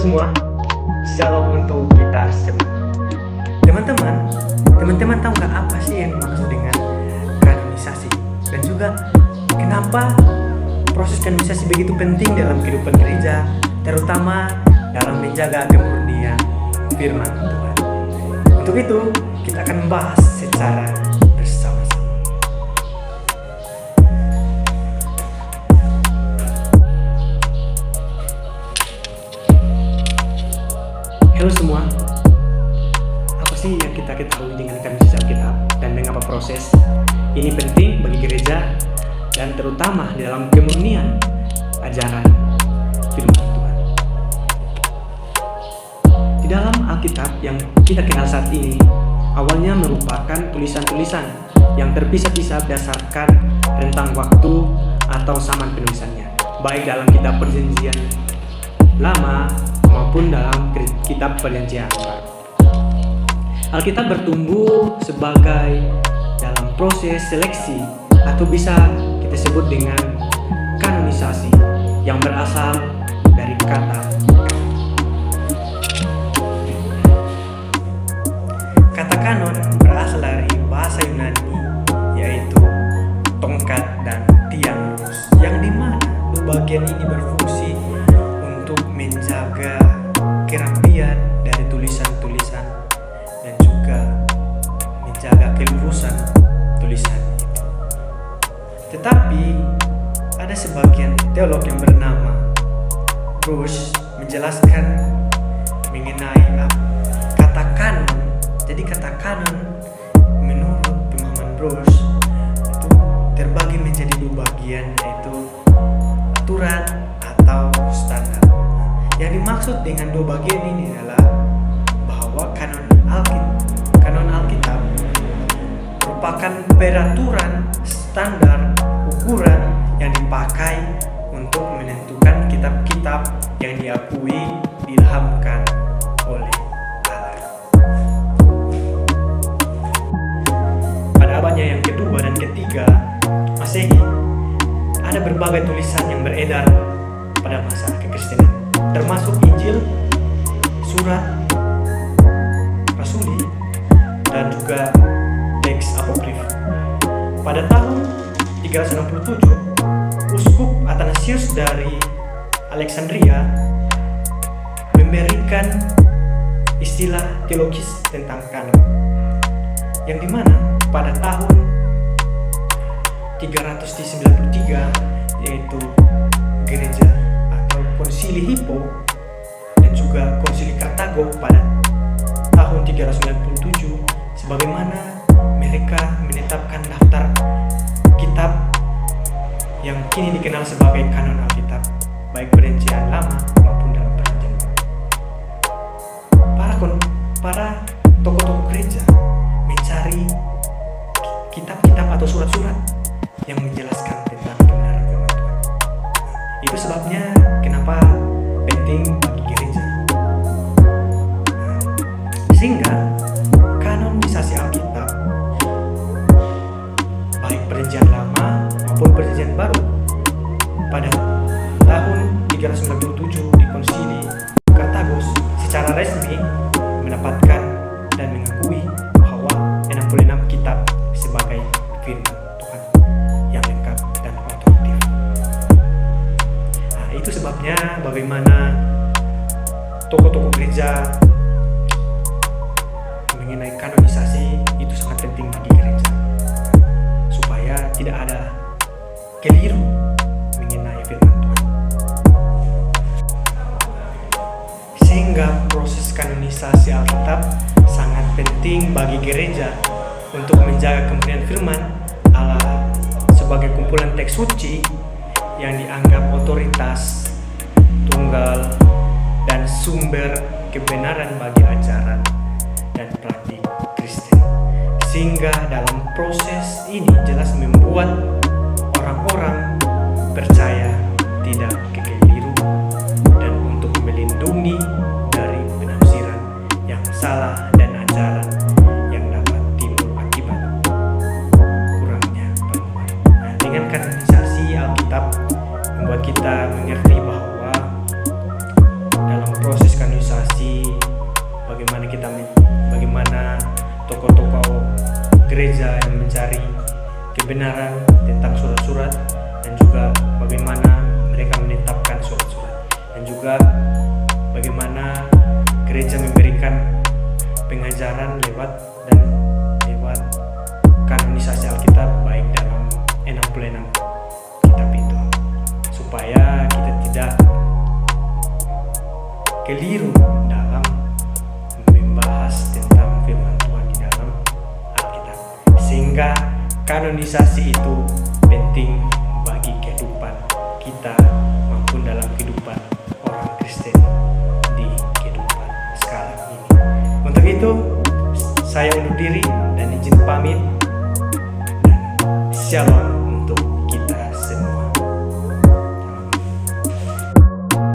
semua, shalom untuk kita semua. Teman-teman tahu nggak apa sih yang dimaksud dengan kanonisasi? Dan juga kenapa proses kanonisasi begitu penting dalam kehidupan gereja, terutama dalam menjaga kemurnian firman Tuhan. Untuk itu, kita akan membahas secara bersama-sama. Halo semua, apa sih yang kita ketahui dengan kanonisasi Alkitab dan mengapa proses ini penting bagi gereja dan terutama di dalam kemurnian ajaran firman Tuhan? Di dalam Alkitab yang kita kenal saat ini, awalnya merupakan tulisan-tulisan yang terpisah-pisah berdasarkan rentang waktu atau zaman penulisannya, baik dalam kitab Perjanjian Lama maupun dalam kitab Perjanjian Baru. Alkitab bertumbuh sebagai dalam proses seleksi atau bisa kita sebut dengan kanonisasi yang berasal dari kata kanon berasal dari bahasa Yunani, yaitu tongkat dan tiang lurus, yang dimana bagian ini berfungsi untuk menjaga kerapian dari tulisan-tulisan dan juga menjaga kelurusan tulisan itu. Tetapi ada sebagian teolog yang bernama Bruce menjelaskan mengenai kata kanon. Jadi kata kanon menurut pemahaman Bruce itu terbagi menjadi dua bagian, yaitu aturan atau standar. Yang dimaksud dengan dua bagian ini adalah bahwa kanon Alkitab merupakan peraturan standar ukuran yang dipakai untuk menentukan kitab-kitab yang diakui diilhamkan oleh Allah. Pada abadnya yang kedua dan ketiga Masehi, ada berbagai tulisan yang beredar pada masa kekristenan, termasuk Injil, surat Rasuli, dan juga teks apokrif. Pada tahun 367, Uskup Athanasius dari Alexandria memberikan istilah teologis tentang kanon, yang dimana pada tahun 393, yaitu gereja atau konsili Hippo dan juga konsili Kartago pada tahun 397, sebagaimana mereka menetapkan daftar kitab yang kini dikenal sebagai kanon Alkitab, baik Perjanjian Lama maupun dalam Perjanjian Baru. Para tokoh-tokoh gereja mencari kitab-kitab atau surat-surat yang menjelaskan tentang kebenaran firman Tuhan. Itu sebabnya kenapa penting bagi gereja. Sehingga kanonisasi Alkitab, baik Perjanjian Lama maupun Perjanjian Baru, pada tahun 397 di Konsili Kartago secara resmi mendapatkan dan mengakui bahwa 66 kitab sebagai firman Tuhan yang lengkap dan otoritatif. Nah, itu sebabnya bagaimana tokoh-tokoh gereja mengenai kanonisasi itu sangat penting bagi gereja, supaya tidak ada keliru mengenai firman Tuhan. Sehingga proses kanonisasi Alkitab sangat penting bagi gereja untuk menjaga kemurnian firman Allah sebagai kumpulan teks suci yang dianggap otoritas tunggal dan sumber kebenaran bagi ajaran dan praktik Kristen. Sehingga dalam proses ini jelas membuat orang-orang percaya tidak kekeliru dan untuk melindungi dari penafsiran yang salah dan ajaran yang dapat timbul akibat kurangnya pemahaman. Dengan kanonisasi Alkitab membuat kita mengerti bahwa dalam proses tokoh-tokoh gereja yang mencari kebenaran tentang surat-surat, dan juga bagaimana mereka menetapkan surat-surat, dan juga bagaimana gereja memberikan pengajaran lewat kanonisasi Alkitab, baik dalam 66 kitab itu, supaya kita tidak keliru dalam membahas tentang firman Tuhan di dalam Alkitab, sehingga kanonisasi itu penting bagi kehidupan kita maupun dalam kehidupan orang Kristen di kehidupan sekarang ini. Untuk itu saya undur diri dan izin pamit. Shalom.